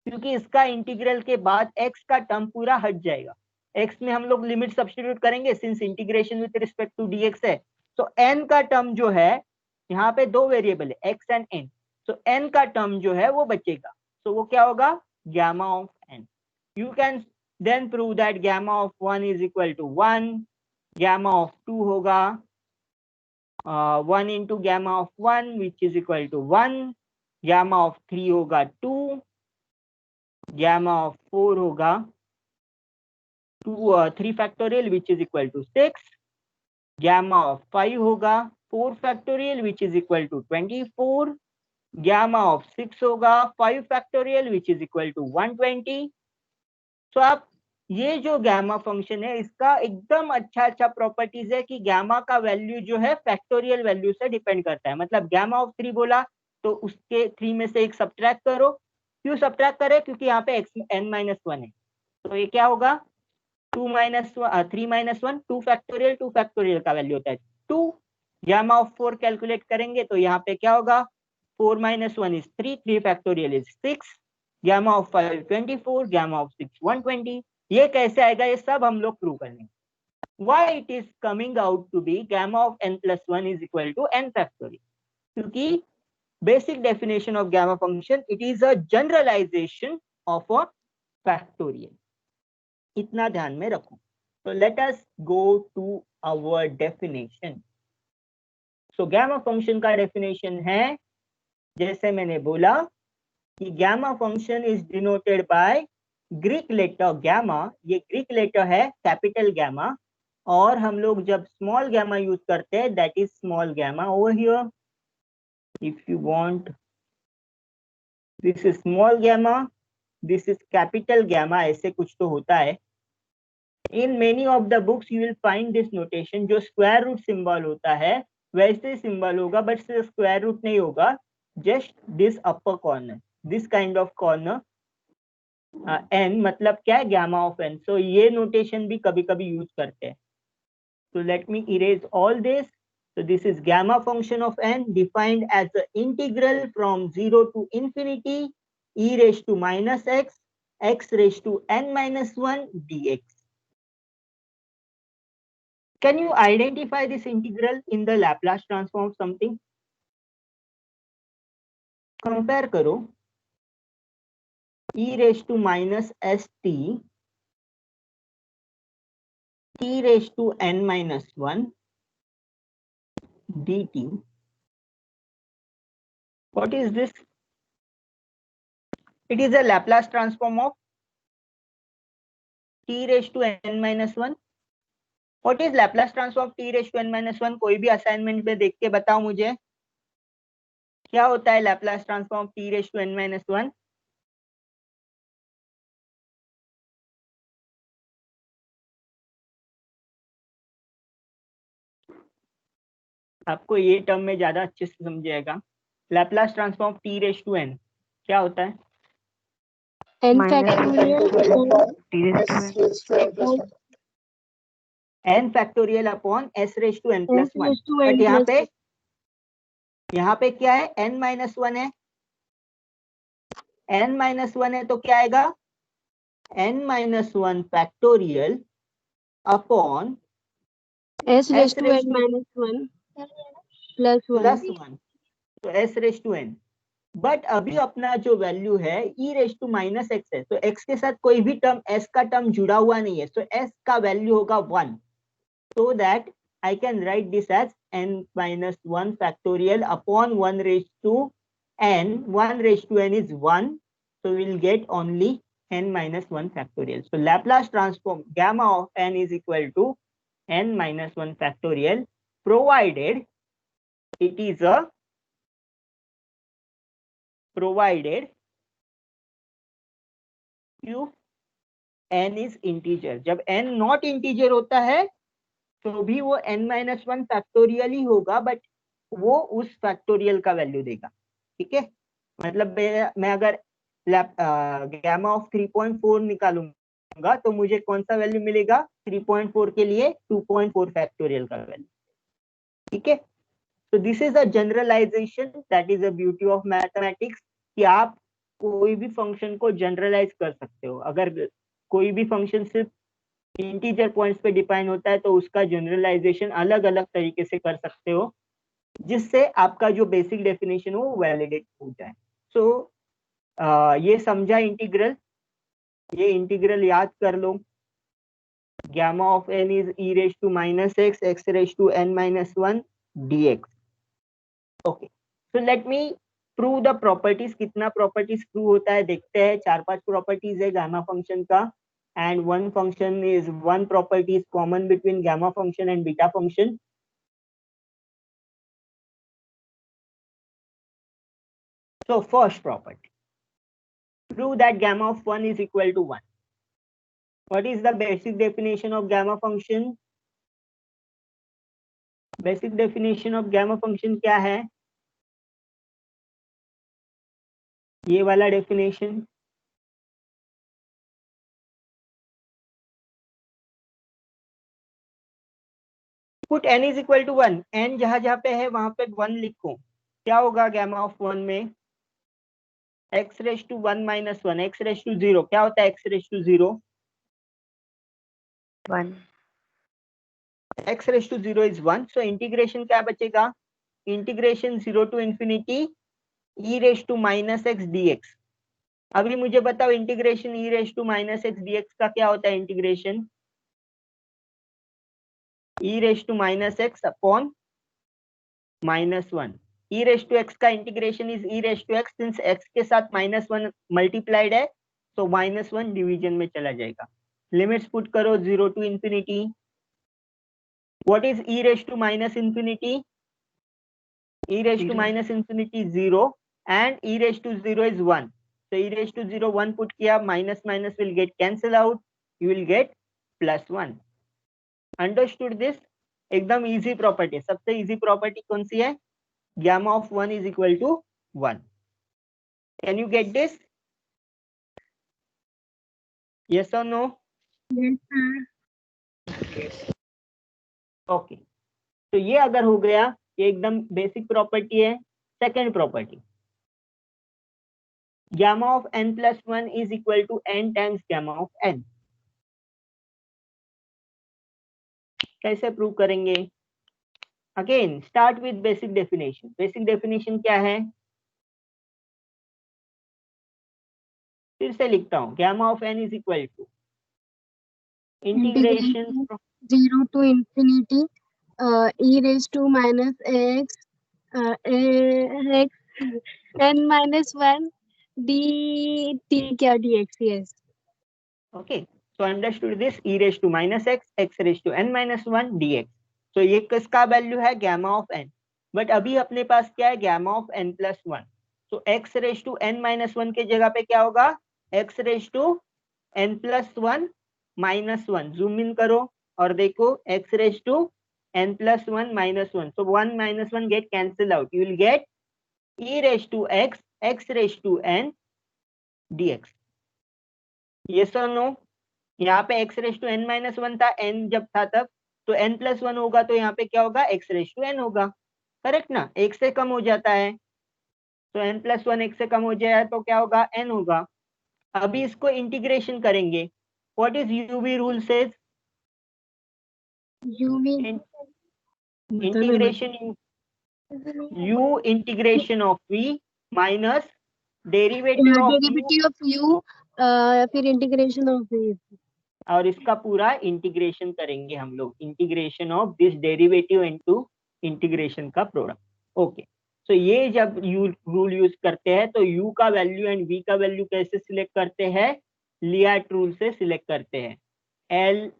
क्योंकि इसका इंटीग्रल के बाद x का टर्म पूरा हट जाएगा. x में हम लोग लिमिट सब्स्टिट्यूट करेंगे since integration with respect to dx है. तो n का टर्म जो है, यहाँ पे दो वेरिएबल है x एंड n. तो n का टर्म जो है वो बचेगा. तो वो क्या होगा, gamma of n. You can then prove that gamma of 1 is equal to 1, gamma of 2 होगा 1 into gamma of 1 which is equal to 1, gamma of 3 होगा 2, गैमा ऑफ 4 होगा 3 factorial which is equal to 6, gamma of 5 होगा 4 factorial which is equal to 24, gamma of 6 होगा 5 factorial which is equal to 120. तो आप ये जो gamma function है इसका एकदम अच्छा प्रॉपर्टीज है कि gamma का वैल्यू जो है फैक्टोरियल वैल्यू से डिपेंड करता है. मतलब gamma of 3 बोला तो उसके 3 में से एक सब्ट्रैक्ट करो. क्यों सब्ट्रैक्ट करे, क्योंकि यहाँ पे n-1 है. तो ये क्या होगा, 3 minus 1 2 फैक्टोरियल का वैल्यू होता है 2. गैमा ऑफ 4 कैलकुलेट करेंगे तो यहाँ पे क्या होगा, 4 minus 1 is 3 factorial is 6, gamma of 5 24, gamma of 6 120. ये कैसे आएगा, ये सब हम लोग प्रूव करेंगे. Why it is coming out to be gamma of n+1 is equal to n factorial, क्योंकि basic definition of gamma function, it is a generalisation of a factorial. इतना ध्यान में रखो. तो let us go to our definition. So gamma function का definition है, जैसे मैंने बोला कि gamma function is denoted by Greek letter gamma. ये ग्रीक लेटर है कैपिटल गैमा, और हम लोग जब स्मॉल गैमा यूज करते हैं that is small gamma over here. If you want, this is small gamma, this is capital gamma, ऐसे कुछ तो होता है. In many of the books you will find this notation, जो स्क्वायर रूट सिंबल होता है वैसे सिंबल होगा, बट स्क्वायर रूट नहीं होगा, just this upper corner, this kind of corner. n मतलब क्या है, गैमा ऑफ n. सो ये नोटेशन भी कभी कभी यूज करते हैं. तो let me erase all this. So this is gamma function of n defined as the integral from 0 to infinity e raised to minus x raised to n minus 1 dx. Can you identify this integral in the Laplace transform of something? Compare करो e raised to minus st t raised to n minus 1 dt. What is this? It is a Laplace transform of t raised to n minus 1. What is Laplace transform of t raised to n minus 1? कोई भी assignment में देख के बताओ मुझे, क्या होता है Laplace transform of t raised to n minus 1? आपको ये टर्म में ज्यादा अच्छे से समझेगा. Laplace transform of t raised to n क्या होता है? n Minus factorial n factorial upon s raised to n plus 1. raised to but n यहाँ पे क्या है, n minus 1 है. n minus 1 है तो क्या आएगा, n minus 1 factorial upon s raised to n minus 1 plus 1. plus 1. तो s raised to n. But अभी अपना जो वैल्यू है e raise to minus x है, तो x के साथ कोई भी टर्म s का टर्म जुड़ा हुआ नहीं है, तो s का वैल्यू होगा 1, so that I can write this as n minus 1 factorial upon 1 raised to n. 1 raised to n is 1, so we'll get only n minus 1 factorial. So Laplace transform gamma of n is equal to n minus 1 factorial, provided it is a q n is integer. जब n not integer होता है तो भी वो n minus 1 factorial ही होगा, but वो उस factorial का वैल्यू देगा। ठीक है, मतलब मैं अगर गैमा ऑफ 3.4 निकालूंगा तो मुझे कौन सा वैल्यू मिलेगा? 3.4 के लिए 2.4 फैक्टोरियल का वैल्यू। ठीक है, तो this is a generalisation, that is a beauty of mathematics, कि आप कोई भी फंक्शन को जनरलाइज कर सकते हो। अगर कोई भी फंक्शन सिर्फ इंटीजर पॉइंट्स पे डिफाइन होता है तो उसका जनरलाइजेशन अलग अलग तरीके से कर सकते हो, जिससे आपका जो बेसिक डेफिनेशन हो वो वैलिडेट हो जाए। सो ये समझा इंटीग्रल, ये इंटीग्रल याद कर लो। gamma of n is e raised to minus x, x raised to n minus 1 dx. Okay, so let me prove the properties. कितना प्रॉपर्टीज प्रूव होता है देखते हैं। 4-5 प्रॉपर्टीज है गामा फंक्शन का, and one property is common between gamma function and beta function. So first property, prove that gamma of 1 is equal to 1. What is the basic definition of gamma function? Basic definition of gamma function क्या है? ये वाला definition, put n is equal to 1, n जहां जहां पे है वहां पे 1 लिखो। क्या होगा gamma of 1 में? x raised to 1 minus 1, x raised to 0, क्या होता है x raised to 0? 1. x raised to 0 is 1, so integration क्या बचेगा? Integration 0 to infinity e raised to minus x dx. अभी मुझे बताओ integration e raised to minus x dx का क्या होता है? Integration e raised to minus x upon minus 1. e raised to x का integration is e raised to x, since x के साथ minus 1 मल्टीप्लाइड है तो minus 1 डिवीजन में चला जाएगा। लिमिट्स पुट करो 0 to infinity. What is e raised to minus infinity? e raised to minus infinity 0 and e raised to 0 is 1. So e raised to 0 1 put किया, minus minus will get cancel out, you will get plus 1. Understood this? एकदम easy property. सबसे easy property कौन सी है? gamma of 1 is equal to 1. Can you get this? Yes or no? Yes, sir. Okay, तो ये अगर हो गया, ये एकदम बेसिक प्रॉपर्टी है। Second property, gamma of n plus 1 is equal to n times gamma of n. कैसे prove करेंगे? Again start with basic definition. Basic definition क्या है? फिर से लिखता हूँ, gamma of n is equal to integration 0 to infinity e raised to minus x x n minus 1 dt क्या dx? Yes. Okay, so understood this, e raised to minus x, x raised to n minus 1 dx. तो ये किसका value है? gamma of n. But अभी अपने पास क्या है? gamma of n plus 1. तो x raised to n minus 1 के जगह पे क्या होगा? x raised to n plus 1 minus 1. Zoom in करो और देखो, x raised to n plus 1 minus 1. So 1 minus 1 get cancel out. You will get e raised to x, x raised to n dx. Yes or no? यहाँ पे x raise to n minus 1 था, n जब था तब, तो n plus 1 होगा तो यहाँ पे क्या होगा? x रेस टू n होगा। करेक्ट ना? एक से कम हो जाता है तो n प्लस 1 एक से कम हो जाए तो क्या होगा? n होगा। अभी इसको इंटीग्रेशन करेंगे। What is UV rule says? Integration u integration of v minus derivative of you, derivative of you, फिर इंटीग्रेशन ऑफ v। और इसका पूरा इंटीग्रेशन करेंगे हम लोग, integration of this derivative into integration का प्रोडक्ट। ओके, तो ये जब यू रूल यूज करते हैं तो u का वैल्यू एंड v का वैल्यू कैसे सिलेक्ट करते हैं? लियार्ट रूल से सिलेक्ट करते हैं। LIATE,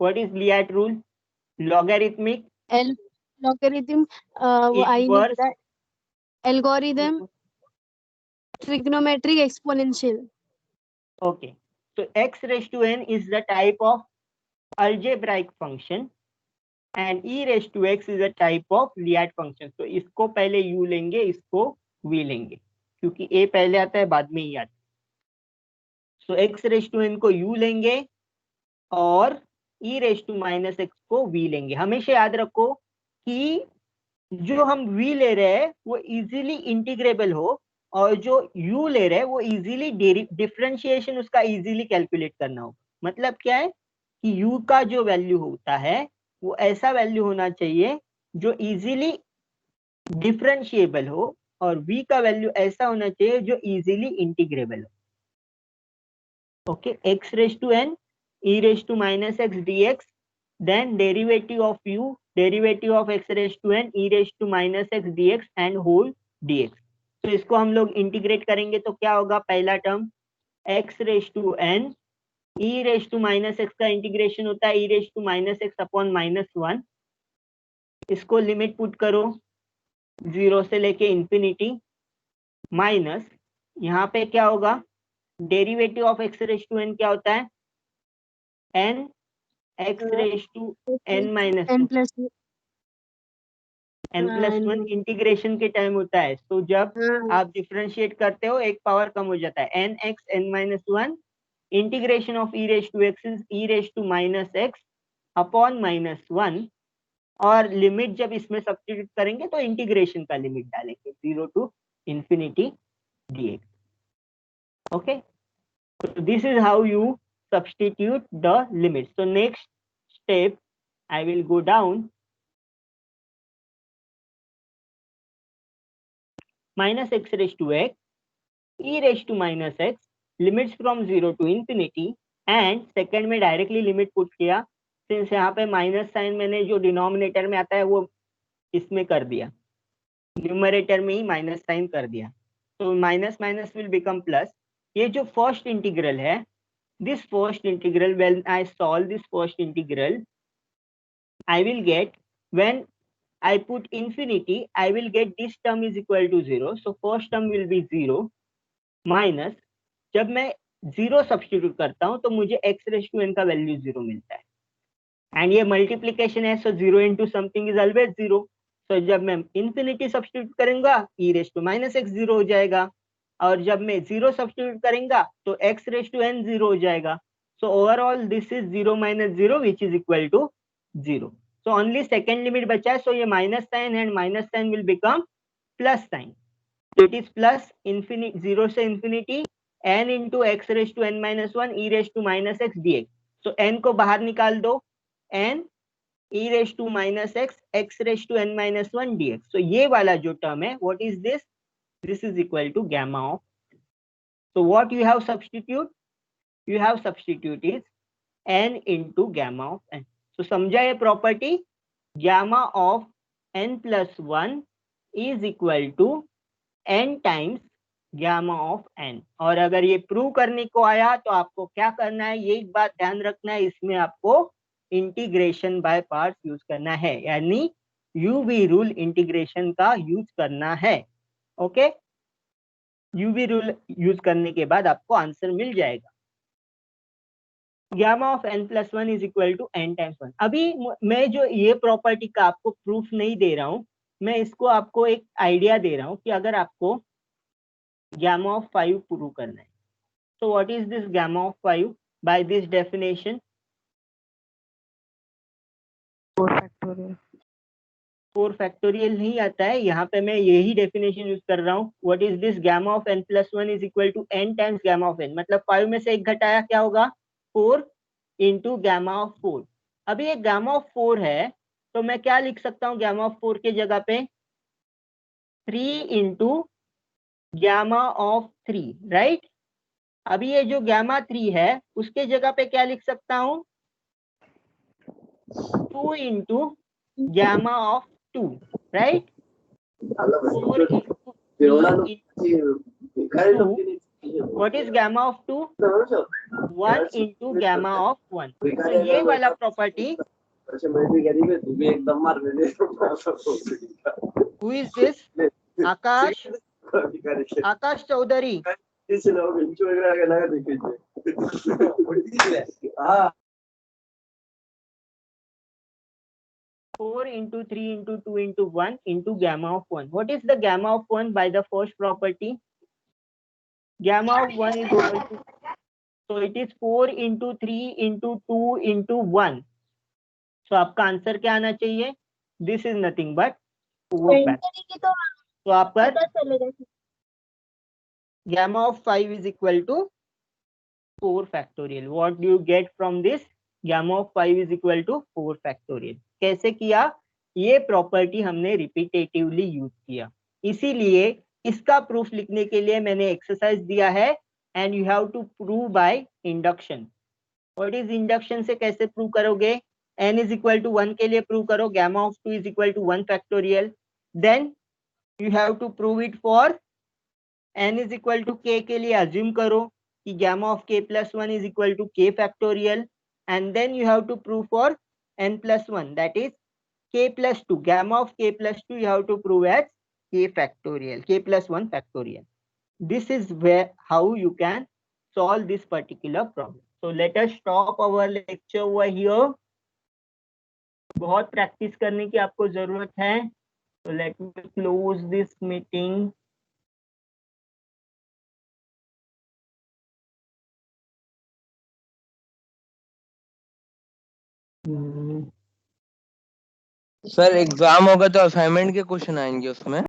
what is LIATE rule? Logarithmic L logarithm, वो आई नहीं इनवर्स, पता। Algorithm, trigonometric, exponential. okay, so x raised to n is the type of algebraic function and e raised to x is a type of Liat function। तो इसको पहले u लेंगे, इसको v लेंगे, क्योंकि a पहले आता है बाद में ही आता है। so x raised to n को u लेंगे और e raised to minus x को v लेंगे। हमेशा याद रखो कि जो हम v ले रहे हैं वो इजीली इंटीग्रेबल हो, और जो u ले रहे हैं वो इजीली डिफरेंशिएशन उसका इजीली कैलकुलेट करना हो। मतलब क्या है कि u का जो वैल्यू होता है वो ऐसा वैल्यू होना चाहिए जो इजीली डिफरेंशिएबल हो, और v का वैल्यू ऐसा होना चाहिए जो इजीली इंटीग्रेबल हो। Okay, x raised to n e raised to minus x dx, then derivative of u, derivative of x raised to n e raised to minus x dx and whole dx। तो इसको हम लोग integrate करेंगे तो क्या होगा? पहला term x raised to n e raised to minus x का इंटीग्रेशन होता है e raised to minus x upon -1। इसको लिमिट पुट करो 0 से लेके इंफिनिटी, माइनस यहाँ पे क्या होगा? Derivative of x raised to n क्या होता है? n x raised to n minus n 1, plus n plus 1 integration के टाइम होता है। तो जब आप डिफरेंशिएट करते हो एक पावर कम हो जाता है, n x n minus 1 integration of e raised to x is e raised to minus x upon -1, और लिमिट जब इसमें सब्स्टिट्यूट करेंगे तो इंटीग्रेशन का लिमिट डालेंगे 0 to infinity dx। okay, so this is how you substitute the limits। so next step I will go down, minus x raised to x e raised to minus x limits from 0 to infinity, and second में directly limit put किया, since यहाँ पे minus sign मैंने जो denominator में आता है वो इसमें कर दिया, न्यूमरेटर में ही माइनस साइन कर दिया, तो minus minus will become plus. ये जो फर्स्ट इंटीग्रल है, this first integral, when I solve this first integral I will get, when I put infinity I will get this term is equal to 0, so first term will be 0 minus, जब मैं 0 substitute करता हूं तो मुझे x raised to n का value 0 मिलता है, and ये मल्टीप्लीकेशन है, सो 0 into समथिंग इज ऑलवेज 0। तो जब मैं इंफिनिटी सब्स्टिट्यूट करूंगा e raised to minus x 0 हो जाएगा, और जब मैं 0 सब्स्टिट्यूट करेंगे तो x raised to n 0 हो जाएगा। So overall this is 0 minus 0 which is equal to 0। so only second limit बचा है, so ये minus sign and minus sign will become plus sign, so it is plus infinity 0 से infinity n into x raised to n minus 1 e raised to minus x dx। so n को बाहर निकाल दो, n e raised to minus x x raised to n minus 1 dx। so ये वाला जो term है, what is this? This is equal to gamma of, so what you have substitute? You have substitute is n into gamma of n। so समझा ये property, gamma of n plus 1 is equal to n times gamma of n। और अगर ये prove करने को आया तो आपको क्या करना है, ये एक बात ध्यान रखना है, इसमें आपको इंटीग्रेशन बाय पार्ट्स यूज करना है, यानी यूवी रूल इंटीग्रेशन का यूज करना है। ओके, यूवी रूल यूज करने के बाद आपको आंसर मिल जाएगा। gamma of n plus 1 is equal to n times 1। अभी मैं जो ये प्रॉपर्टी का आपको प्रूफ नहीं दे रहा हूं, मैं इसको आपको एक आइडिया दे रहा हूं कि अगर आपको gamma of 5 प्रूव करना है, so what is this gamma of 5 by this definition? 4 factorial। 4 factorial नहीं आता है, यहाँ पे मैं यही डेफिनेशन यूज कर रहा हूँ। what is this gamma of n plus 1 is equal to n times gamma of n, मतलब 5 में से एक घटाया क्या होगा, 4 into gamma of 4। अभी ये gamma of 4 है तो मैं क्या लिख सकता हूँ gamma of 4 के जगह पे 3 into gamma of 3, राइट। अभी ये जो gamma 3 है उसके जगह पे क्या लिख सकता हूँ 2 into gamma of 2, right? 4 into 3 into 2. What is gamma of 2? 1 into gamma of 1. तो ये वाला property, who is this? Aakash, Aakash Chaudhary. 4 into 3 into 2 into 1 into gamma of 1. What is the gamma of 1 by the first property? Gamma of 1 is equal to, so it is 4 into 3 into 2 into 1. So आपका answer क्या आना चाहिए? This is nothing but 4 factorial. तो आपका gamma of 5 is equal to 4 factorial. What do you get from this? Gamma of 5 is equal to 4 factorial. कैसे किया? ये property हमने रिपीटेटिवली यूज किया, इसीलिए इसका प्रूफ लिखने के लिए मैंने एक्सरसाइज दिया है and you have to prove by induction. What is induction से कैसे प्रूव करोगे? n इज इक्वल टू 1 के लिए प्रूव करो gamma of 2 is equal to 1 factorial, then you have to prove it for n is equal to k के लिए assume करो कि gamma of k plus 1 is equal to k factorial, and then you have to prove for n plus 1, that is k plus 2. Gamma of k plus 2 you have to prove as k factorial, k plus 1 factorial. This is where how you can solve this particular problem. So let us stop our lecture over here. बहुत practice करने की आपको जरूरत है. So let me close this meeting. Sir exam होगा तो assignment के question आएंगे उसमें?